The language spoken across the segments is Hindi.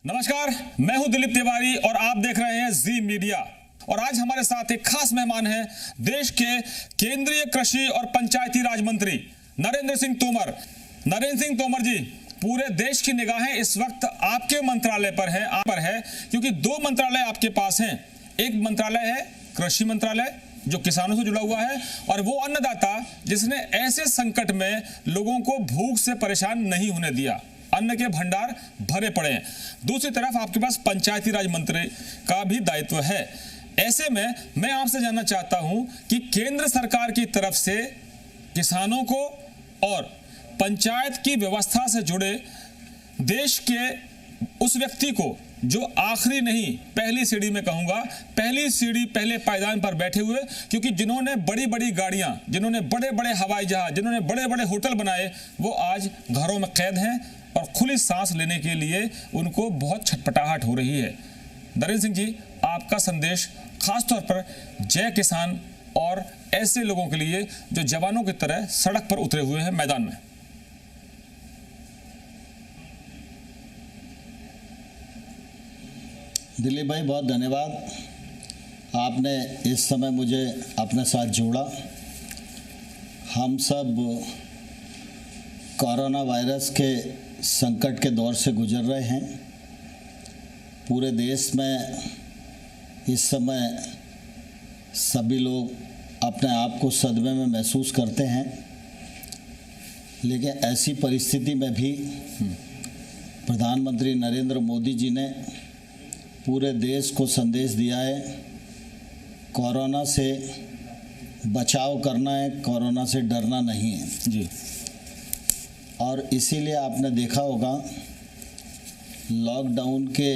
नमस्कार, मैं हूं दिलीप तिवारी और आप देख रहे हैं जी मीडिया। और आज हमारे साथ एक खास मेहमान हैं, देश के केंद्रीय कृषि और पंचायती राज मंत्री नरेंद्र सिंह तोमर। नरेंद्र सिंह तोमर जी, पूरे देश की निगाहें इस वक्त आपके मंत्रालय पर है, क्योंकि दो मंत्रालय आपके पास हैं। एक मंत्रालय है कृषि मंत्रालय जो किसानों से जुड़ा हुआ है, और वो अन्नदाता जिसने ऐसे संकट में लोगों को भूख से परेशान नहीं होने दिया, अन्न के भंडार भरे पड़े हैं। दूसरी तरफ आपके पास पंचायती राज मंत्री का भी दायित्व है। ऐसे में मैं आपसे जानना चाहता हूं कि केंद्र सरकार की तरफ से किसानों को और पंचायत की व्यवस्था से जुड़े देश के उस व्यक्ति को जो आखिरी नहीं पहली सीढ़ी में कहूंगा, पहली सीढ़ी पहले पायदान पर बैठे हुए, क्योंकि जिन्होंने बड़ी बड़ी गाड़ियां, जिन्होंने बड़े बड़े हवाई जहाज, जिन्होंने बड़े बड़े होटल बनाए, वो आज घरों में कैद हैं और खुली सांस लेने के लिए उनको बहुत छटपटाहट हो रही है। नरेंद्र सिंह जी, आपका संदेश खासतौर पर जय किसान और ऐसे लोगों के लिए जो जवानों की तरह सड़क पर उतरे हुए हैं मैदान में। दिलीप भाई, बहुत धन्यवाद। आपने इस समय मुझे अपने साथ जोड़ा। हम सब कोरोना वायरस के संकट के दौर से गुजर रहे हैं। पूरे देश में इस समय सभी लोग अपने आप को सदमे में महसूस करते हैं, लेकिन ऐसी परिस्थिति में भी प्रधानमंत्री नरेंद्र मोदी जी ने पूरे देश को संदेश दिया है, कोरोना से बचाव करना है, कोरोना से डरना नहीं है जी। और इसीलिए आपने देखा होगा लॉकडाउन के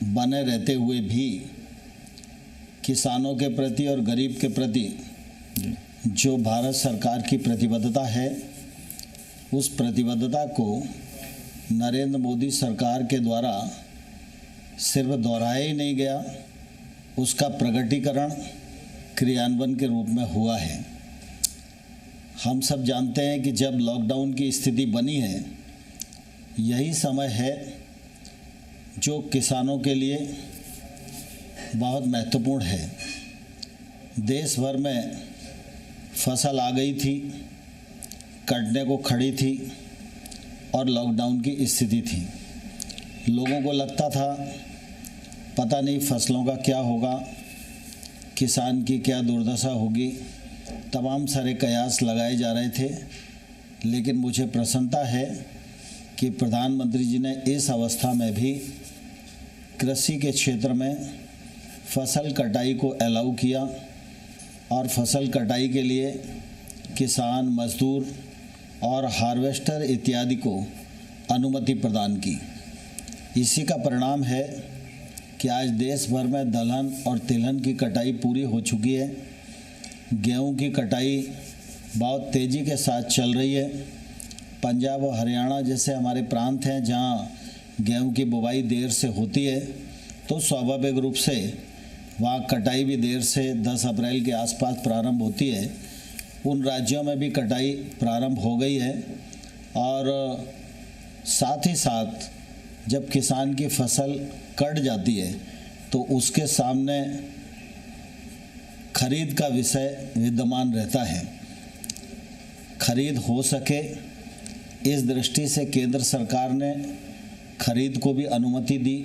बने रहते हुए भी किसानों के प्रति और गरीब के प्रति जो भारत सरकार की प्रतिबद्धता है, उस प्रतिबद्धता को नरेंद्र मोदी सरकार के द्वारा सिर्फ दोहराया ही नहीं गया, उसका प्रकटीकरण क्रियान्वयन के रूप में हुआ है। हम सब जानते हैं कि जब लॉकडाउन की स्थिति बनी है, यही समय है जो किसानों के लिए बहुत महत्वपूर्ण है। देश भर में फसल आ गई थी, कटने को खड़ी थी और लॉकडाउन की स्थिति थी। लोगों को लगता था पता नहीं फसलों का क्या होगा, किसान की क्या दुर्दशा होगी, तमाम सारे कयास लगाए जा रहे थे। लेकिन मुझे प्रसन्नता है कि प्रधानमंत्री जी ने इस अवस्था में भी कृषि के क्षेत्र में फसल कटाई को अलाउ किया और फसल कटाई के लिए किसान, मजदूर और हार्वेस्टर इत्यादि को अनुमति प्रदान की। इसी का परिणाम है कि आज देश भर में दलहन और तिलहन की कटाई पूरी हो चुकी है। गेहूं की कटाई बहुत तेज़ी के साथ चल रही है। पंजाब और हरियाणा जैसे हमारे प्रांत हैं जहां गेहूं की बुवाई देर से होती है, तो स्वाभाविक रूप से वहां कटाई भी देर से 10 अप्रैल के आसपास प्रारंभ होती है। उन राज्यों में भी कटाई प्रारंभ हो गई है। और साथ ही साथ जब किसान की फसल कट जाती है तो उसके सामने खरीद का विषय विद्यमान रहता है। खरीद हो सके इस दृष्टि से केंद्र सरकार ने खरीद को भी अनुमति दी।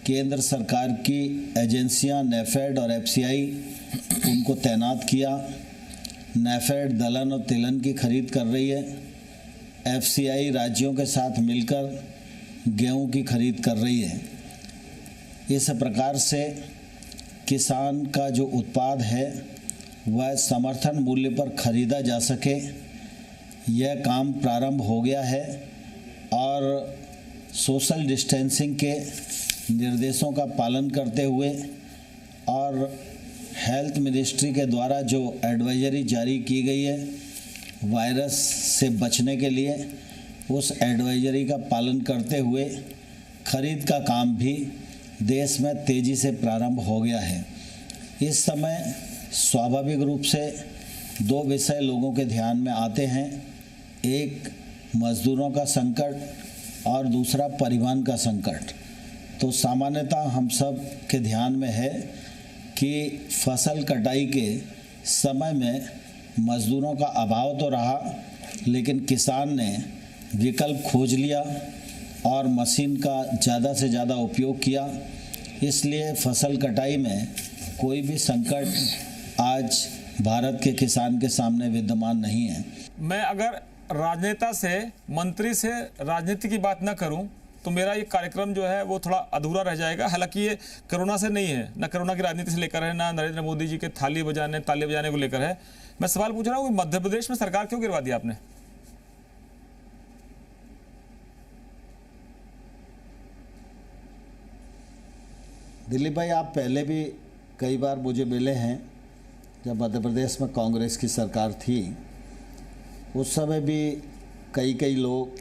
केंद्र सरकार की एजेंसियां नेफेड और एफसीआई उनको तैनात किया। नेफेड दलहन और तिलहन की खरीद कर रही है, एफसीआई राज्यों के साथ मिलकर गेहूं की खरीद कर रही है। इस प्रकार से किसान का जो उत्पाद है वह समर्थन मूल्य पर खरीदा जा सके, यह काम प्रारंभ हो गया है। और सोशल डिस्टेंसिंग के निर्देशों का पालन करते हुए और हेल्थ मिनिस्ट्री के द्वारा जो एडवाइजरी जारी की गई है वायरस से बचने के लिए, उस एडवाइजरी का पालन करते हुए खरीद का काम भी देश में तेज़ी से प्रारंभ हो गया है। इस समय स्वाभाविक रूप से दो विषय लोगों के ध्यान में आते हैं। एक, मज़दूरों का संकट और दूसरा परिवहन का संकट। तो सामान्यतः हम सब के ध्यान में है कि फसल कटाई के समय में मज़दूरों का अभाव तो रहा, लेकिन किसान ने विकल्प खोज लिया और मशीन का ज़्यादा से ज़्यादा उपयोग किया। इसलिए फसल कटाई में कोई भी संकट आज भारत के किसान के सामने विद्यमान नहीं है। मैं अगर राजनेता से, मंत्री से राजनीति की बात ना करूं तो मेरा ये कार्यक्रम जो है वो थोड़ा अधूरा रह जाएगा। हालांकि ये कोरोना से नहीं है, ना कोरोना की राजनीति से लेकर है, ना नरेंद्र मोदी जी के ताली बजाने को लेकर है। मैं सवाल पूछ रहा हूँ कि मध्य प्रदेश में सरकार क्यों गिरवा दी आपने? दिलीप भाई, आप पहले भी कई बार मुझे मिले हैं। जब मध्य प्रदेश में कांग्रेस की सरकार थी उस समय भी कई लोग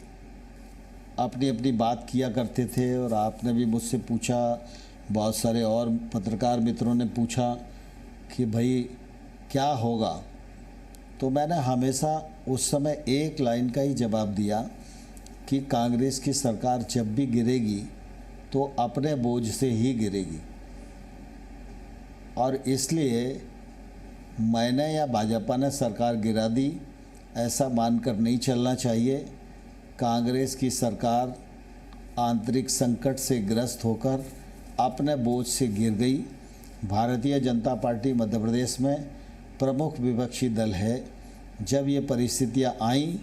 अपनी अपनी बात किया करते थे और आपने भी मुझसे पूछा, बहुत सारे और पत्रकार मित्रों ने पूछा कि भाई क्या होगा। तो मैंने हमेशा उस समय एक लाइन का ही जवाब दिया कि कांग्रेस की सरकार जब भी गिरेगी तो अपने बोझ से ही गिरेगी, और इसलिए मैंने या भाजपा ने सरकार गिरा दी ऐसा मानकर नहीं चलना चाहिए। कांग्रेस की सरकार आंतरिक संकट से ग्रस्त होकर अपने बोझ से गिर गई। भारतीय जनता पार्टी मध्य प्रदेश में प्रमुख विपक्षी दल है। जब ये परिस्थितियां आईं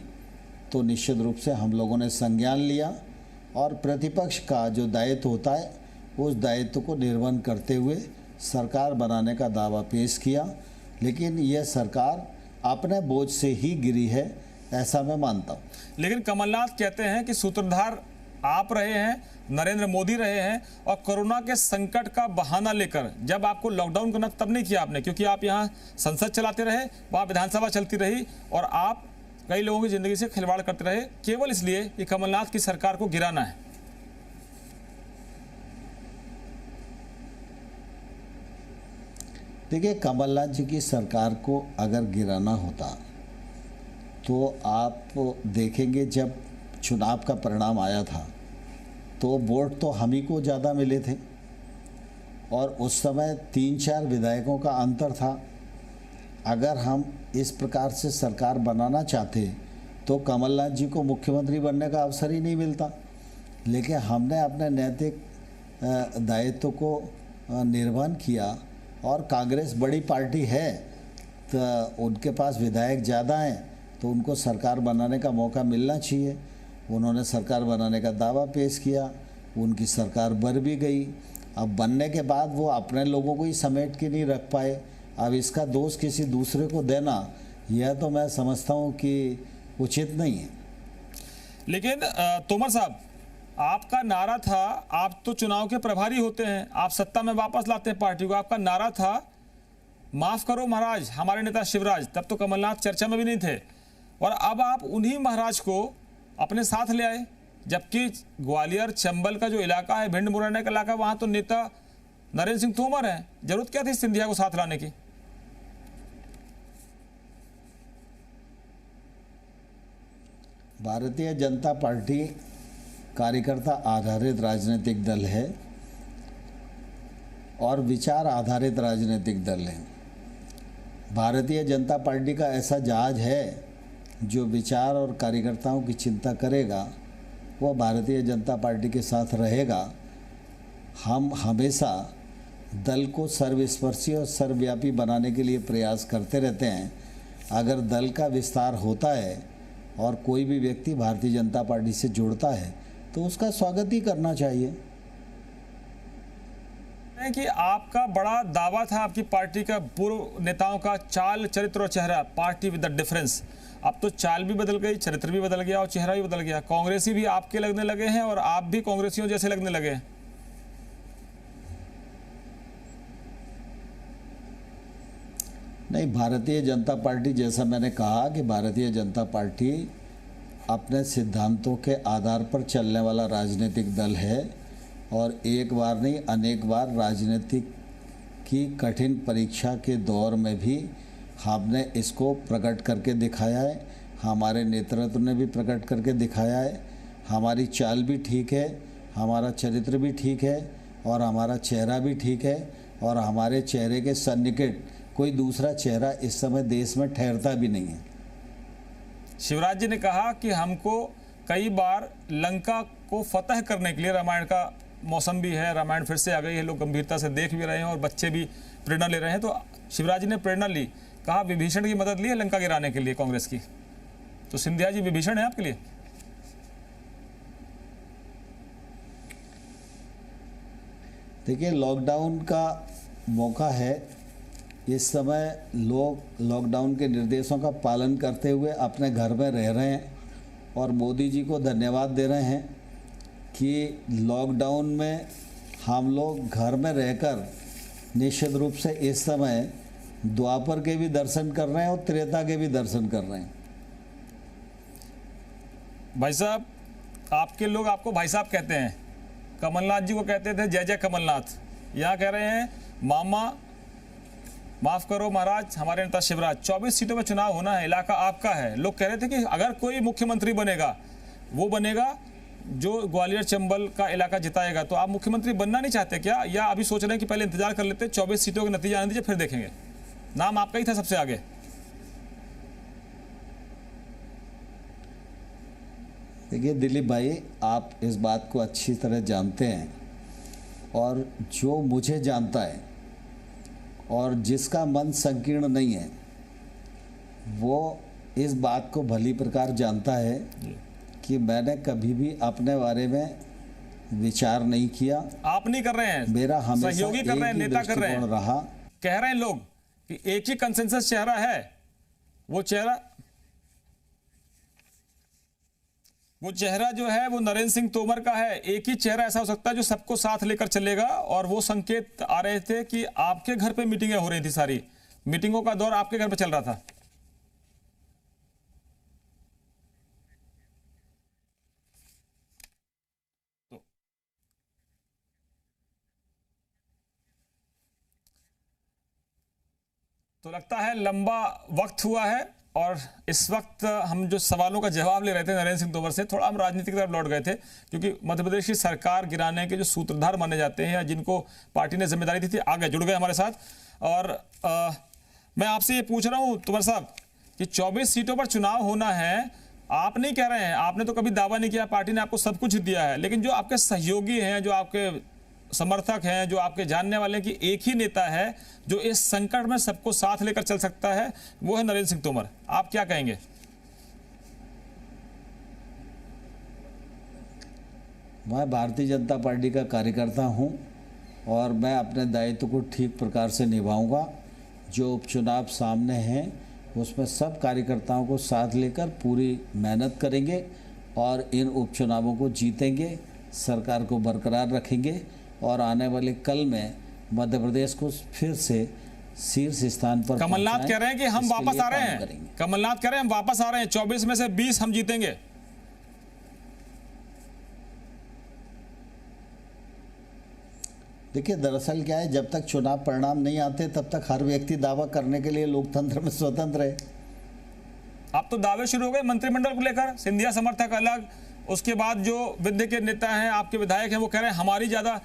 तो निश्चित रूप से हम लोगों ने संज्ञान लिया और प्रतिपक्ष का जो दायित्व होता है उस दायित्व को निर्वहन करते हुए सरकार बनाने का दावा पेश किया। लेकिन यह सरकार अपने बोझ से ही गिरी है ऐसा मैं मानता हूँ। लेकिन कमलनाथ कहते हैं कि सूत्रधार आप रहे हैं, नरेंद्र मोदी रहे हैं, और कोरोना के संकट का बहाना लेकर जब आपको लॉकडाउन करना तब नहीं किया आपने, क्योंकि आप यहाँ संसद चलाते रहे, वहाँ विधानसभा चलती रही और आप कई लोगों की जिंदगी से खिलवाड़ करते रहे, केवल इसलिए कि कमलनाथ की सरकार को गिराना है। देखिए, कमलनाथ जी की सरकार को अगर गिराना होता तो आप देखेंगे जब चुनाव का परिणाम आया था तो वोट तो हम ही को ज़्यादा मिले थे और उस समय 3-4 विधायकों का अंतर था। अगर हम इस प्रकार से सरकार बनाना चाहते तो कमलनाथ जी को मुख्यमंत्री बनने का अवसर ही नहीं मिलता। लेकिन हमने अपने नैतिक दायित्व को निर्वहन किया और कांग्रेस बड़ी पार्टी है तो उनके पास विधायक ज़्यादा हैं तो उनको सरकार बनाने का मौका मिलना चाहिए। उन्होंने सरकार बनाने का दावा पेश किया, उनकी सरकार बन भी गई। अब बनने के बाद वो अपने लोगों को ही समेट के नहीं रख पाए, अब इसका दोष किसी दूसरे को देना यह तो मैं समझता हूँ कि उचित नहीं है। लेकिन तोमर साहब, आपका नारा था, आप तो चुनाव के प्रभारी होते हैं, आप सत्ता में वापस लाते हैं पार्टी को, आपका नारा था माफ करो महाराज हमारे नेता शिवराज। तब तो कमलनाथ चर्चा में भी नहीं थे और अब आप उन्हीं महाराज को अपने साथ ले आए, जबकि ग्वालियर चंबल का जो इलाका है, भिंड मुरैना का इलाका, वहां तो नेता नरेंद्र सिंह तोमर हैं। जरूरत क्या थी सिंधिया को साथ लाने की? भारतीय जनता पार्टी कार्यकर्ता आधारित राजनीतिक दल है और विचार आधारित राजनीतिक दल है। भारतीय जनता पार्टी का ऐसा जहाज है जो विचार और कार्यकर्ताओं की चिंता करेगा, वो भारतीय जनता पार्टी के साथ रहेगा। हम हमेशा दल को सर्वस्पर्शी और सर्वव्यापी बनाने के लिए प्रयास करते रहते हैं। अगर दल का विस्तार होता है और कोई भी व्यक्ति भारतीय जनता पार्टी से जुड़ता है तो उसका स्वागत ही करना चाहिए। कि आपका बड़ा दावा था आपकी पार्टी का, पूर्व नेताओं का, चाल, चरित्र और चेहरा, पार्टी विद द डिफरेंस। अब तो चाल भी बदल गई, चरित्र भी बदल गया और चेहरा भी बदल गया। कांग्रेसी भी आपके लगने लगे हैं और आप भी कांग्रेसियों जैसे लगने लगे हैं। नहीं, भारतीय जनता पार्टी, जैसा मैंने कहा कि भारतीय जनता पार्टी अपने सिद्धांतों के आधार पर चलने वाला राजनीतिक दल है और एक बार नहीं अनेक बार राजनीतिक की कठिन परीक्षा के दौर में भी हमने इसको प्रकट करके दिखाया है। हमारे नेतृत्व ने भी प्रकट करके दिखाया है। हमारी चाल भी ठीक है, हमारा चरित्र भी ठीक है और हमारा चेहरा भी ठीक है और हमारे चेहरे के सन्निकट कोई दूसरा चेहरा इस समय देश में ठहरता भी नहीं है। शिवराज जी ने कहा कि हमको कई बार लंका को फतह करने के लिए, रामायण का मौसम भी है, रामायण फिर से आ गई है, लोग गंभीरता से देख भी रहे हैं और बच्चे भी प्रेरणा ले रहे हैं। तो शिवराज जी ने प्रेरणा ली, कहा विभीषण की मदद ली है लंका गिराने के लिए कांग्रेस की। तो सिंधिया जी विभीषण है आपके लिए? देखिए, लॉकडाउन का मौका है, इस समय लोग लॉकडाउन के निर्देशों का पालन करते हुए अपने घर में रह रहे हैं और मोदी जी को धन्यवाद दे रहे हैं कि लॉकडाउन में हम लोग घर में रहकर निश्चित रूप से इस समय द्वापर के भी दर्शन कर रहे हैं और त्रेता के भी दर्शन कर रहे हैं। भाई साहब, आपके लोग आपको भाई साहब कहते हैं, कमलनाथ जी को कहते थे जय जय कमलनाथ, यहाँ कह रहे हैं मामा माफ करो महाराज हमारे नेता शिवराज। 24 सीटों में चुनाव होना है, इलाका आपका है। लोग कह रहे थे कि अगर कोई मुख्यमंत्री बनेगा वो बनेगा जो ग्वालियर चंबल का इलाका जिताएगा। तो आप मुख्यमंत्री बनना नहीं चाहते क्या, या अभी सोच रहे हैं कि पहले इंतजार कर लेते, 24 सीटों का नतीजा आने दीजिए फिर देखेंगे? नाम आपका ही था सबसे आगे। देखिए दिलीप भाई, आप इस बात को अच्छी तरह जानते हैं और जो मुझे जानता है और जिसका मन संकीर्ण नहीं है वो इस बात को भली प्रकार जानता है कि मैंने कभी भी अपने बारे में विचार नहीं किया। आप नहीं कर रहे हैं, मेरा हमेशा सहयोगी कर रहे हैं, नेता कर रहे हैं। रहा। कह रहे हैं लोग कि एक ही कंसेंसस चेहरा है, वो चेहरा जो है वो नरेंद्र सिंह तोमर का है। एक ही चेहरा ऐसा हो सकता है जो सबको साथ लेकर चलेगा। और वो संकेत आ रहे थे कि आपके घर पे मीटिंगें हो रही थी, सारी मीटिंगों का दौर आपके घर पे चल रहा था। तो लगता है लंबा वक्त हुआ है और इस वक्त हम जो सवालों का जवाब ले रहे थे नरेंद्र सिंह तोमर से, थोड़ा हम राजनीति की तरफ लौट गए थे, क्योंकि मध्य प्रदेश की सरकार गिराने के जो सूत्रधार माने जाते हैं या जिनको पार्टी ने जिम्मेदारी दी थी, आगे जुड़ गए हमारे साथ। और मैं आपसे ये पूछ रहा हूँ तोमर साहब कि 24 सीटों पर चुनाव होना है, आप नहीं कह रहे हैं, आपने तो कभी दावा नहीं किया, पार्टी ने आपको सब कुछ दिया है, लेकिन जो आपके सहयोगी हैं, जो आपके समर्थक हैं, जो आपके जानने वाले हैं कि एक ही नेता है जो इस संकट में सबको साथ लेकर चल सकता है, वो है नरेंद्र सिंह तोमर। आप क्या कहेंगे? मैं भारतीय जनता पार्टी का कार्यकर्ता हूं और मैं अपने दायित्व को ठीक प्रकार से निभाऊंगा। जो उपचुनाव सामने हैं उसमें सब कार्यकर्ताओं को साथ लेकर पूरी मेहनत करेंगे और इन उपचुनावों को जीतेंगे, सरकार को बरकरार रखेंगे और आने वाले कल में मध्य प्रदेश को फिर से शीर्ष स्थान पर। कमलनाथ कह रहे हैं कि हम वापस आ रहे हैं, कमलनाथ कह रहे हैं हम वापस आ रहे हैं, 24 में से 20 हम जीतेंगे। देखिए, दरअसल क्या है, जब तक चुनाव परिणाम नहीं आते तब तक हर व्यक्ति दावा करने के लिए लोकतंत्र में स्वतंत्र है। अब तो दावे शुरू हो गए मंत्रिमंडल को लेकर, सिंधिया समर्थक अलग, उसके बाद जो विद्य के नेता हैं, आपके विधायक हैं, वो कह रहे हैं हमारी ज़्यादा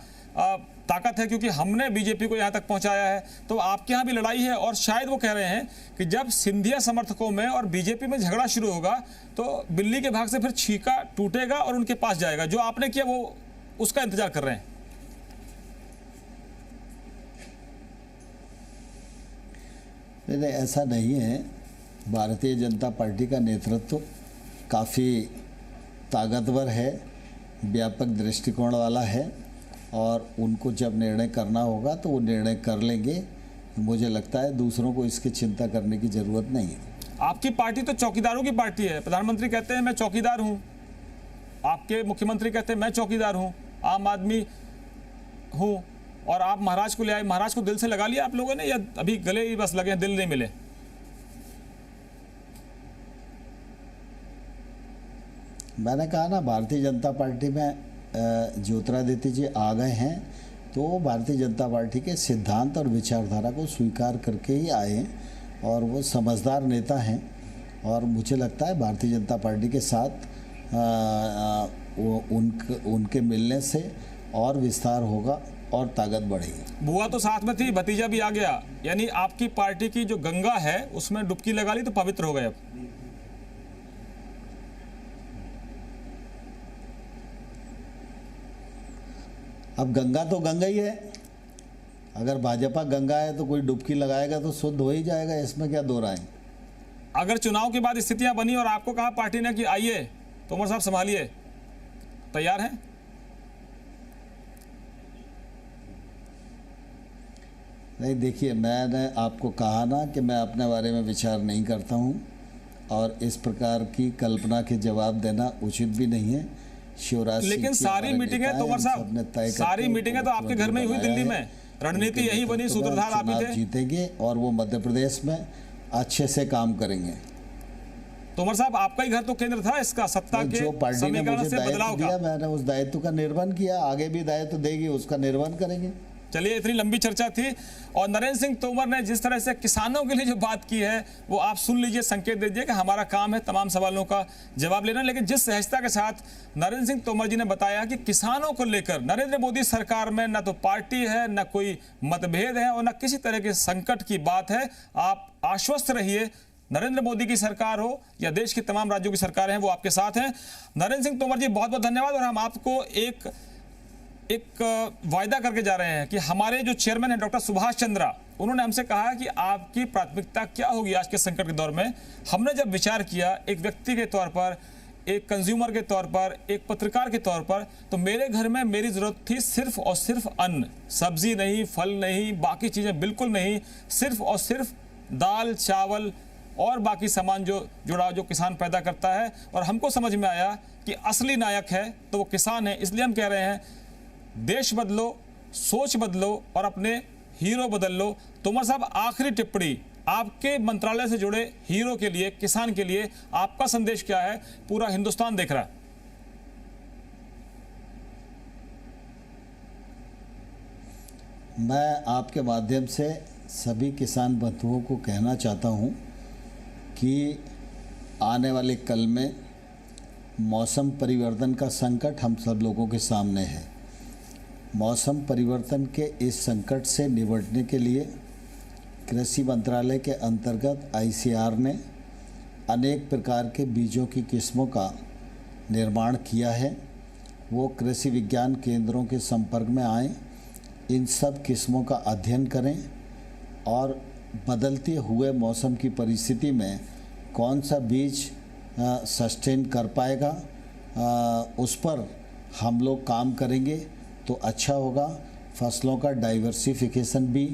ताकत है क्योंकि हमने बीजेपी को यहाँ तक पहुँचाया है। तो आपके यहाँ भी लड़ाई है और शायद वो कह रहे हैं कि जब सिंधिया समर्थकों में और बीजेपी में झगड़ा शुरू होगा तो बिल्ली के भाग से फिर छीका टूटेगा और उनके पास जाएगा। जो आपने किया वो उसका इंतजार कर रहे हैं। नहीं, ऐसा नहीं है। भारतीय जनता पार्टी का नेतृत्व काफ़ी ताकतवर है, व्यापक दृष्टिकोण वाला है और उनको जब निर्णय करना होगा तो वो निर्णय कर लेंगे। मुझे लगता है दूसरों को इसकी चिंता करने की ज़रूरत नहीं है। आपकी पार्टी तो चौकीदारों की पार्टी है। प्रधानमंत्री कहते हैं मैं चौकीदार हूँ, आपके मुख्यमंत्री कहते हैं मैं चौकीदार हूँ, आम आदमी हूँ, और आप महाराज को ले आए। महाराज को दिल से लगा लिया आप लोगों ने या अभी गले ही बस लगे हैं, दिल नहीं मिले? मैंने कहा ना, भारतीय जनता पार्टी में ज्योतिरादित्य जी आ गए हैं तो भारतीय जनता पार्टी के सिद्धांत और विचारधारा को स्वीकार करके ही आए हैं और वो समझदार नेता हैं और मुझे लगता है भारतीय जनता पार्टी के साथ वो उनके मिलने से और विस्तार होगा और ताकत बढ़ेगी। बुआ तो साथ में थी, भतीजा भी आ गया, यानी आपकी पार्टी की जो गंगा है उसमें डुबकी लगा ली तो पवित्र हो गए। अब गंगा तो गंगा ही है, अगर भाजपा गंगा है तो कोई डुबकी लगाएगा तो शुद्ध हो ही जाएगा, इसमें क्या दो राय। अगर चुनाव के बाद स्थितियां बनी और आपको कहा पार्टी ने कि आइए तोमर साहब संभालिए, तैयार हैं? नहीं, देखिए, मैंने आपको कहा ना कि मैं अपने बारे में विचार नहीं करता हूं और इस प्रकार की कल्पना के जवाब देना उचित भी नहीं है। शिवराज सिंह लेकिन सारी मीटिंगें तोमर साहब, सारी मीटिंगें तो आपके घर में ही हुई दिल्ली में, रणनीति यही बनी, सूत्रधार आप ही थे। जीतेंगे और वो मध्य प्रदेश में अच्छे से काम करेंगे। तोमर साहब, आपका ही घर तो केंद्र था इसका, सत्ता के जो पार्टी ने मुझे दायित्व बदलाव दिया, मैंने उस दायित्व का निर्वहन किया, आगे भी दायित्व देगी, उसका निर्वहन करेंगे। चलिए, इतनी लंबी चर्चा थी और नरेंद्र सिंह तोमर ने जिस तरह से किसानों के लिए जो बात की है वो आप सुन लीजिए, संकेत दीजिए कि हमारा काम है तमाम सवालों का जवाब लेना। लेकिन जिस सहजता के साथ नरेंद्र सिंह तोमर जी ने बताया कि किसानों को लेकर नरेंद्र मोदी सरकार में न तो पार्टी है, न कोई मतभेद है और न किसी तरह के संकट की बात है, आप आश्वस्त रहिए, नरेंद्र मोदी की सरकार हो या देश के तमाम राज्यों की सरकारें हैं वो आपके साथ हैं। नरेंद्र सिंह तोमर जी, बहुत बहुत धन्यवाद। और हम आपको एक वायदा करके जा रहे हैं कि हमारे जो चेयरमैन हैं डॉक्टर सुभाष चंद्रा, उन्होंने हमसे कहा कि आपकी प्राथमिकता क्या होगी आज के संकट के दौर में। हमने जब विचार किया एक व्यक्ति के तौर पर, एक कंज्यूमर के तौर पर, एक पत्रकार के तौर पर, तो मेरे घर में मेरी ज़रूरत थी सिर्फ और सिर्फ अन्न, सब्जी नहीं, फल नहीं, बाकी चीज़ें बिल्कुल नहीं, सिर्फ और सिर्फ दाल, चावल और बाकी सामान जो जुड़ा जो किसान पैदा करता है। और हमको समझ में आया कि असली नायक है तो वो किसान है। इसलिए हम कह रहे हैं, देश बदलो, सोच बदलो और अपने हीरो बदल लो। तोमर साहब, आखिरी टिप्पणी, आपके मंत्रालय से जुड़े हीरो के लिए, किसान के लिए आपका संदेश क्या है? पूरा हिंदुस्तान देख रहा है। मैं आपके माध्यम से सभी किसान बंधुओं को कहना चाहता हूं कि आने वाले कल में मौसम परिवर्तन का संकट हम सब लोगों के सामने है। मौसम परिवर्तन के इस संकट से निपटने के लिए कृषि मंत्रालय के अंतर्गत ICAR ने अनेक प्रकार के बीजों की किस्मों का निर्माण किया है। वो कृषि विज्ञान केंद्रों के संपर्क में आएं, इन सब किस्मों का अध्ययन करें और बदलते हुए मौसम की परिस्थिति में कौन सा बीज सस्टेन कर पाएगा, उस पर हम लोग काम करेंगे तो अच्छा होगा। फसलों का डाइवर्सिफिकेशन भी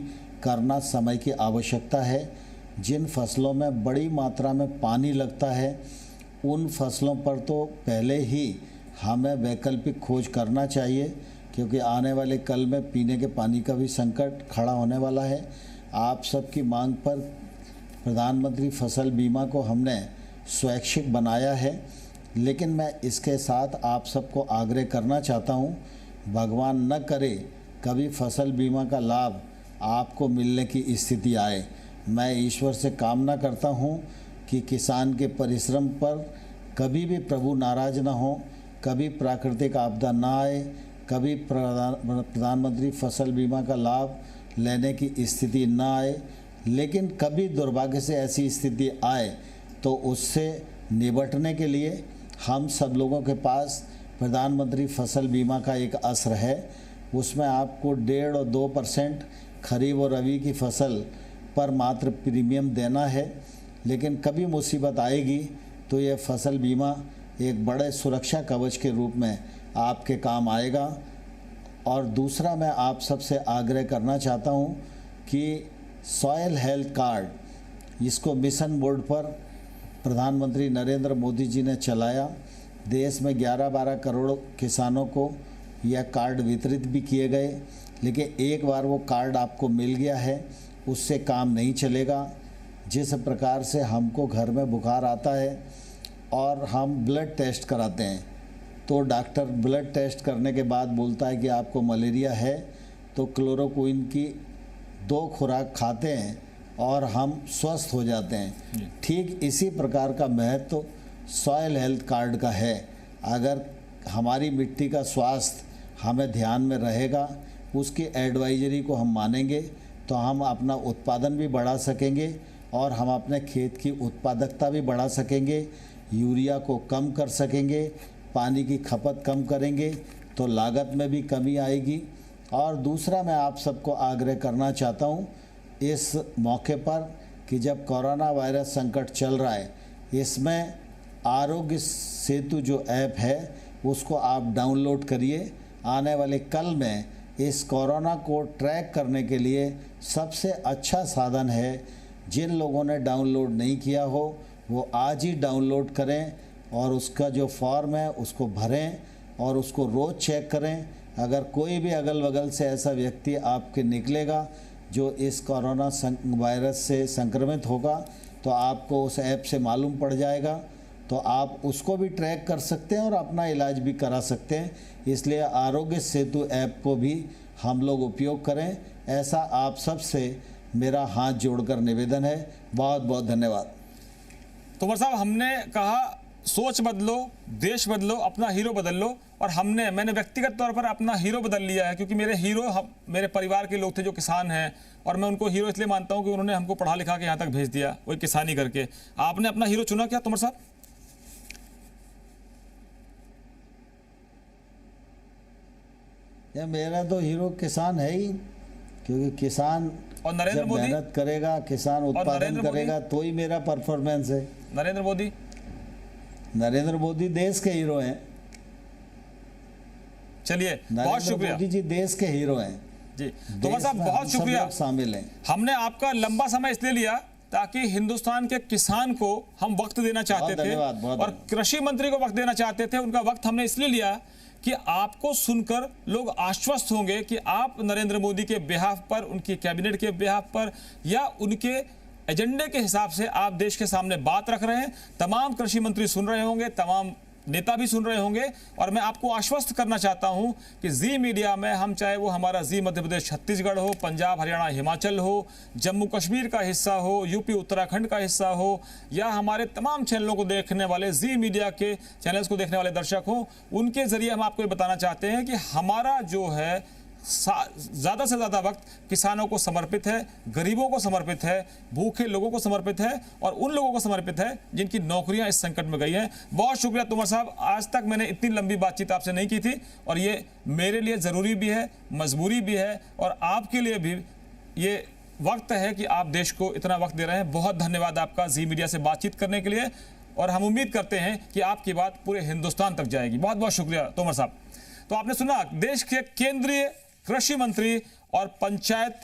करना समय की आवश्यकता है। जिन फसलों में बड़ी मात्रा में पानी लगता है उन फसलों पर तो पहले ही हमें वैकल्पिक खोज करना चाहिए, क्योंकि आने वाले कल में पीने के पानी का भी संकट खड़ा होने वाला है। आप सबकी मांग पर प्रधानमंत्री फसल बीमा को हमने स्वैच्छिक बनाया है, लेकिन मैं इसके साथ आप सबको आग्रह करना चाहता हूँ, भगवान न करे कभी फसल बीमा का लाभ आपको मिलने की स्थिति आए। मैं ईश्वर से कामना करता हूँ कि किसान के परिश्रम पर कभी भी प्रभु नाराज ना हो, कभी प्राकृतिक आपदा ना आए, कभी प्रधानमंत्री फसल बीमा का लाभ लेने की स्थिति ना आए। लेकिन कभी दुर्भाग्य से ऐसी स्थिति आए तो उससे निपटने के लिए हम सब लोगों के पास प्रधानमंत्री फसल बीमा का एक अस्त्र है। उसमें आपको 1.5 और 2% खरीफ और रबी की फसल पर मात्र प्रीमियम देना है, लेकिन कभी मुसीबत आएगी तो ये फसल बीमा एक बड़े सुरक्षा कवच के रूप में आपके काम आएगा। और दूसरा, मैं आप सबसे आग्रह करना चाहता हूँ कि सॉयल हेल्थ कार्ड, इसको मिशन मोड पर प्रधानमंत्री नरेंद्र मोदी जी ने चलाया। देश में 11-12 करोड़ किसानों को यह कार्ड वितरित भी किए गए, लेकिन एक बार वो कार्ड आपको मिल गया है उससे काम नहीं चलेगा। जिस प्रकार से हमको घर में बुखार आता है और हम ब्लड टेस्ट कराते हैं तो डॉक्टर ब्लड टेस्ट करने के बाद बोलता है कि आपको मलेरिया है, तो क्लोरोक्विन की 2 खुराक खाते हैं और हम स्वस्थ हो जाते हैं। ठीक इसी प्रकार का महत्व सॉयल हेल्थ कार्ड का है। अगर हमारी मिट्टी का स्वास्थ्य हमें ध्यान में रहेगा, उसकी एडवाइजरी को हम मानेंगे तो हम अपना उत्पादन भी बढ़ा सकेंगे और हम अपने खेत की उत्पादकता भी बढ़ा सकेंगे, यूरिया को कम कर सकेंगे, पानी की खपत कम करेंगे तो लागत में भी कमी आएगी। और दूसरा मैं आप सबको आग्रह करना चाहता हूँ इस मौके पर कि जब कोरोना वायरस संकट चल रहा है, इसमें आरोग्य सेतु जो ऐप है उसको आप डाउनलोड करिए। आने वाले कल में इस कोरोना को ट्रैक करने के लिए सबसे अच्छा साधन है। जिन लोगों ने डाउनलोड नहीं किया हो वो आज ही डाउनलोड करें और उसका जो फॉर्म है उसको भरें और उसको रोज़ चेक करें। अगर कोई भी अगल बगल से ऐसा व्यक्ति आपके निकलेगा जो इस कोरोना वायरस से संक्रमित होगा तो आपको उस ऐप से मालूम पड़ जाएगा, तो आप उसको भी ट्रैक कर सकते हैं और अपना इलाज भी करा सकते हैं। इसलिए आरोग्य सेतु ऐप को भी हम लोग उपयोग करें, ऐसा आप सब से मेरा हाथ जोड़कर निवेदन है। बहुत बहुत धन्यवाद। तोमर साहब, हमने कहा सोच बदलो, देश बदलो, अपना हीरो बदल लो, और मैंने व्यक्तिगत तौर पर अपना हीरो बदल लिया है, क्योंकि मेरे हीरो मेरे परिवार के लोग थे जो किसान हैं, और मैं उनको हीरो इसलिए मानता हूं कि उन्होंने हमको पढ़ा लिखा के यहाँ तक भेज दिया, वही किसानी करके। आपने अपना हीरो चुना क्या तोमर साहब? मेरा तो हीरो किसान है ही, क्योंकि किसान और नरेंद्र जब मोदी मेहनत करेगा, किसान उत्पादन करेगा तो ही मेरा परफॉर्मेंस है। नरेंद्र मोदी देश के हीरो हैं। चलिए, बहुत शुक्रिया। मोदी जी देश के हीरो हैं जी। तोमर साहब, बहुत शुक्रिया। शामिल हैं। हमने आपका लंबा समय इसलिए लिया ताकि हिंदुस्तान के किसान को हम वक्त देना चाहते थे और कृषि मंत्री को वक्त देना चाहते थे। उनका वक्त हमने इसलिए लिया कि आपको सुनकर लोग आश्वस्त होंगे कि आप नरेंद्र मोदी के बिहाफ पर, उनकी कैबिनेट के बिहाफ पर या उनके एजेंडे के हिसाब से आप देश के सामने बात रख रहे हैं। तमाम कृषि मंत्री सुन रहे होंगे, तमाम नेता भी सुन रहे होंगे, और मैं आपको आश्वस्त करना चाहता हूं कि जी मीडिया में हम, चाहे वो हमारा जी मध्य प्रदेश छत्तीसगढ़ हो, पंजाब हरियाणा हिमाचल हो, जम्मू कश्मीर का हिस्सा हो, यूपी उत्तराखंड का हिस्सा हो, या हमारे तमाम चैनलों को देखने वाले, जी मीडिया के चैनल्स को देखने वाले दर्शक हो, उनके जरिए हम आपको ये बताना चाहते हैं कि हमारा जो है ज़्यादा से ज़्यादा वक्त किसानों को समर्पित है, गरीबों को समर्पित है, भूखे लोगों को समर्पित है, और उन लोगों को समर्पित है जिनकी नौकरियां इस संकट में गई हैं। बहुत शुक्रिया तोमर साहब, आज तक मैंने इतनी लंबी बातचीत आपसे नहीं की थी, और ये मेरे लिए ज़रूरी भी है, मजबूरी भी है, और आपके लिए भी ये वक्त है कि आप देश को इतना वक्त दे रहे हैं। बहुत धन्यवाद आपका जी मीडिया से बातचीत करने के लिए, और हम उम्मीद करते हैं कि आपकी बात पूरे हिंदुस्तान तक जाएगी। बहुत बहुत शुक्रिया तोमर साहब। तो आपने सुना, देश के केंद्रीय कृषि मंत्री और पंचायत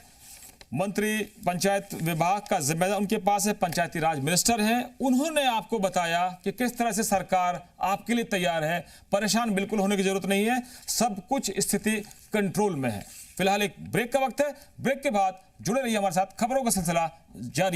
विभाग का जिम्मेदार उनके पास है, पंचायती राज मिनिस्टर हैं। उन्होंने आपको बताया कि किस तरह से सरकार आपके लिए तैयार है। परेशान बिल्कुल होने की जरूरत नहीं है, सब कुछ स्थिति कंट्रोल में है। फिलहाल एक ब्रेक का वक्त है। ब्रेक के बाद जुड़े रहिए हमारे साथ, खबरों का सिलसिला जारी।